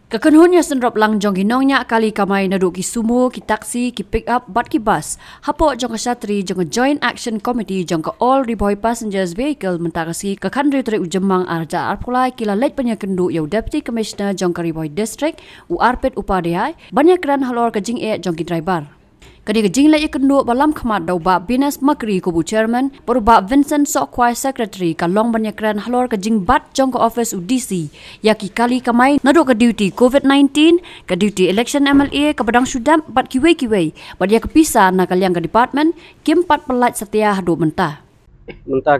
Kakanhunnya senrop lang jong hinongnya kali kamay naduk ki sumo, ki taksi, ki pick up, bat ki bus. Hapo jong ka syatri jong ka Joint Action Committee jong ka All Riboy Passengers Vehicle mentakasi ka kandri teri ujemang arja arpulai kila lej banyak kendu yau Deputy Commissioner jong ka Riboy District u arpet upadehai banyak keran halor ka jing jong ki driver. Kadi ke jing lej kendu balam khamat dau ba Binas Makri kubu chairman ba Vincent Sokwai secretary ka long banyak keran halor ka jing bat jong ka office UDC yaki kali kamai naduk ka duty COVID-19 ka duty election MLA ka badang sudam bat kiwei bat ya kepisa na kaliang ka department kim pat pelat setia hadu mentah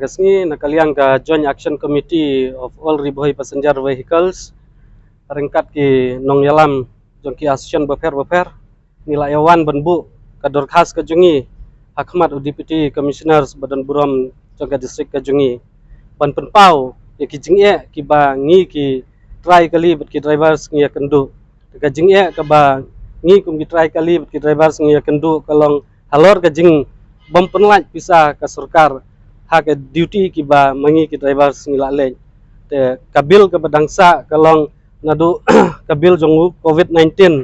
kesni na kaliang ka Joint Action Committee of All Riboy Passenger Vehicles ringkat ki nong yalam jong ki asosian befer nilai awan benbu kador khas ke jungi hakmat Deputy Commissioners Badan Buram jaga distrik ke jungi ban penpau ya ki jingye ki ba ngi ki try kali bet ki drivers ngi kendu ka jingye ka ba ngi kum ki try kali bet ki drivers ngi kendu kalong halor ka jing bom penlaj bisa ka sarkar ha ka duty ki ba mangi ki drivers ngi la le te kabil ka badangsa kalong nadu kabil jong COVID-19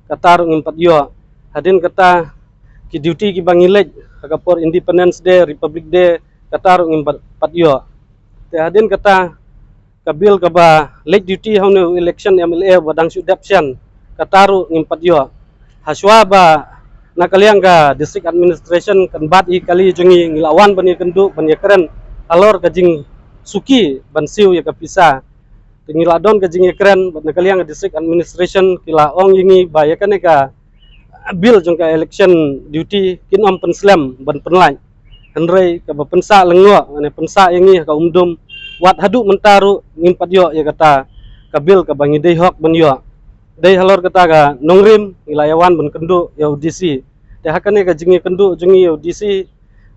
katar ngin pat yo hadin kata ki duty ki bangilej kapor Independence Day, Republic Day katar ngin pat yo te hadin kata kabil ka ba late duty haunu election MLA badang sudapsian kataru ngin pat yo haswa ba nakaliang ka district administration kan bat I kali jungi ngilawan bani kendu bani keren alor ka jing suki ban siu ya kapisa tengiladon ka jing keren nakaliang ka district administration kila ong yingi ba ya kaneka bil jong ka election duty kinom penslam ban penlai henrei ka pensa lengwa ane pensa yangi ka umdum wat hadu mentaru ngimpat yo ya kata kabil ka bangi dei hok ban yo dei halor kata ka nongrim ilayawan ban kendu ya UDC te hakane ka jingi kendu jungi UDC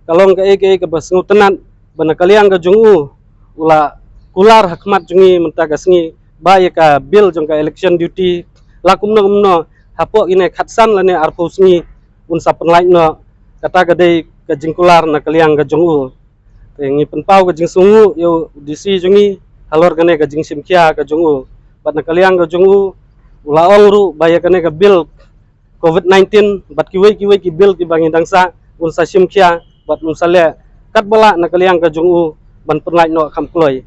kalong ka eke ka basngu tenan ban kaliang ka jungu ula kular hakmat jungi mentaga sngi ba ya ka bil jong ka election duty lakum no hapo ine khatsan lane arpus ni unsa penlai no kata gadai ka jingkular na kaliang ka jongu ngi penpau ka jingsungu yo disi jungi halor kane ka jing simkia ka jongu bat na kaliang ka jongu ula ongru baya kane ka bil COVID-19 bat kiwei ki bil ki bangi dangsa unsa simkia bat unsale kat bala na kaliang ka jongu ban penlai no kamkloi